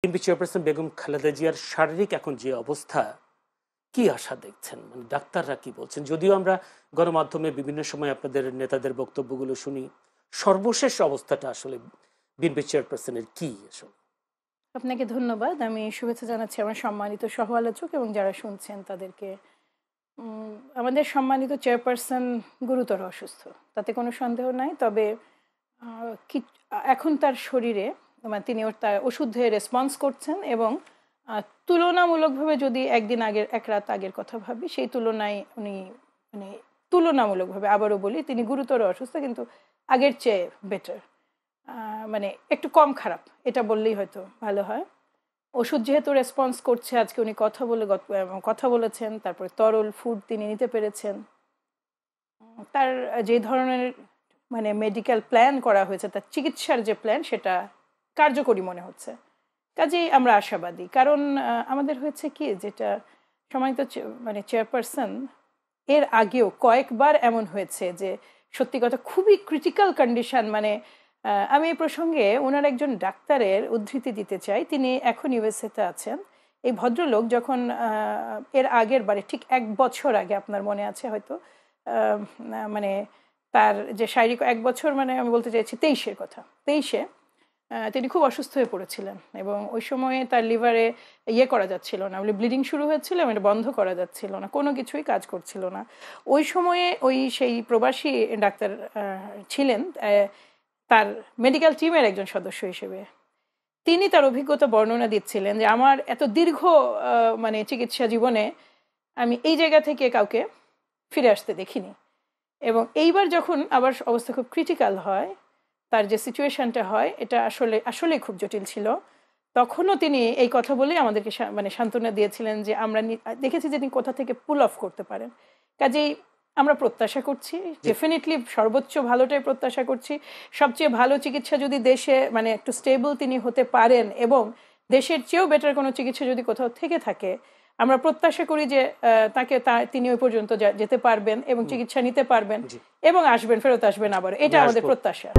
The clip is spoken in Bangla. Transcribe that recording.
বিএনপি চেয়ারপারসন বেগম খালেদা জিয়ার শারীরিক এখন যে অবস্থা, কি আশা দেখছেন? মানে ডাক্তাররা কি বলছেন? যদিও আমরা গণমাধ্যমে বিভিন্ন সময় আপনাদের নেতাদের বক্তব্যগুলো শুনি, সর্বশেষ অবস্থাটা আসলে বিএনপি চেয়ারপারসনের কি আসলে? আপনাকে ধন্যবাদ। আমি শুভেচ্ছা জানাচ্ছি আমার সম্মানিত সহ আলোচক এবং যারা শুনছেন তাদেরকে। আমাদের সম্মানিত চেয়ারপারসন গুরুতর অসুস্থ, তাতে কোনো সন্দেহ নাই। তবে এখন তার শরীরে মানে তিনি তার ওষুধে রেসপন্স করছেন এবং তুলনামূলকভাবে যদি একদিন আগের এক রাত আগের কথা ভাবি, সেই তুলনায় উনি মানে তুলনামূলকভাবে আবারও বলি তিনি গুরুতর অসুস্থ, কিন্তু আগের চেয়ে বেটার, মানে একটু কম খারাপ এটা বললেই হয়তো ভালো হয়। ওষুধ যেহেতু রেসপন্স করছে, আজকে উনি কথা বলেছেন, তারপরে তরল ফুড তিনি নিতে পেরেছেন। তার যে ধরনের মানে মেডিকেল প্ল্যান করা হয়েছে, তার চিকিৎসার যে প্ল্যান সেটা কার্যকরী মনে হচ্ছে। কাজেই আমরা আশাবাদী, কারণ আমাদের হয়েছে কি, যেটা সম্মানিত মানে চেয়ারপারসন এর আগেও কয়েকবার এমন হয়েছে যে সত্যি কথা খুবই ক্রিটিক্যাল কন্ডিশন। মানে আমি এই প্রসঙ্গে ওনার একজন ডাক্তারের উদ্ধৃতি দিতে চাই, তিনি এখন ইউএসএতে আছেন। এই ভদ্রলোক যখন এর আগের বারে ঠিক 1 বছর আগে, আপনার মনে আছে হয়তো, মানে তার যে শারীরিক 1 বছর, মানে আমি বলতে চাইছি 23-এর কথা, 23-এ তিনি খুব অসুস্থ হয়ে পড়েছিলেন এবং ওই সময়ে তার লিভারে করা যাচ্ছিল না, ব্লিডিং শুরু হয়েছিল, এটা বন্ধ করা যাচ্ছিল না, কোনো কিছুই কাজ করছিল না। ওই সময়ে সেই প্রবাসী ডাক্তার ছিলেন তার মেডিকেল টিমের একজন সদস্য হিসেবে। তিনি তার অভিজ্ঞতা বর্ণনা দিচ্ছিলেন যে আমার এত দীর্ঘ মানে চিকিৎসা জীবনে আমি এই জায়গা থেকে কাউকে ফিরে আসতে দেখিনি। এবং যখন আবার অবস্থা খুব ক্রিটিক্যাল হয়, তার যে সিচুয়েশনটা হয়, এটা আসলে খুব জটিল ছিল। তখনও তিনি এই কথা বলে আমাদেরকে মানে সান্ত্বনা দিয়েছিলেন যে আমরা দেখেছি যে তিনি কোথা থেকে পুল অফ করতে পারেন। কাজেই আমরা প্রত্যাশা করছি, ডেফিনেটলি সর্বোচ্চ ভালোটাই প্রত্যাশা করছি। সবচেয়ে ভালো চিকিৎসা যদি দেশে মানে একটু স্টেবল তিনি হতে পারেন এবং দেশের চেয়েও বেটার কোনো চিকিৎসা যদি কোথাও থেকে থাকে, আমরা প্রত্যাশা করি যে তিনি ওই পর্যন্ত যেতে পারবেন এবং চিকিৎসা নিতে পারবেন এবং ফেরত আসবেন আবার। এটা আমাদের প্রত্যাশা।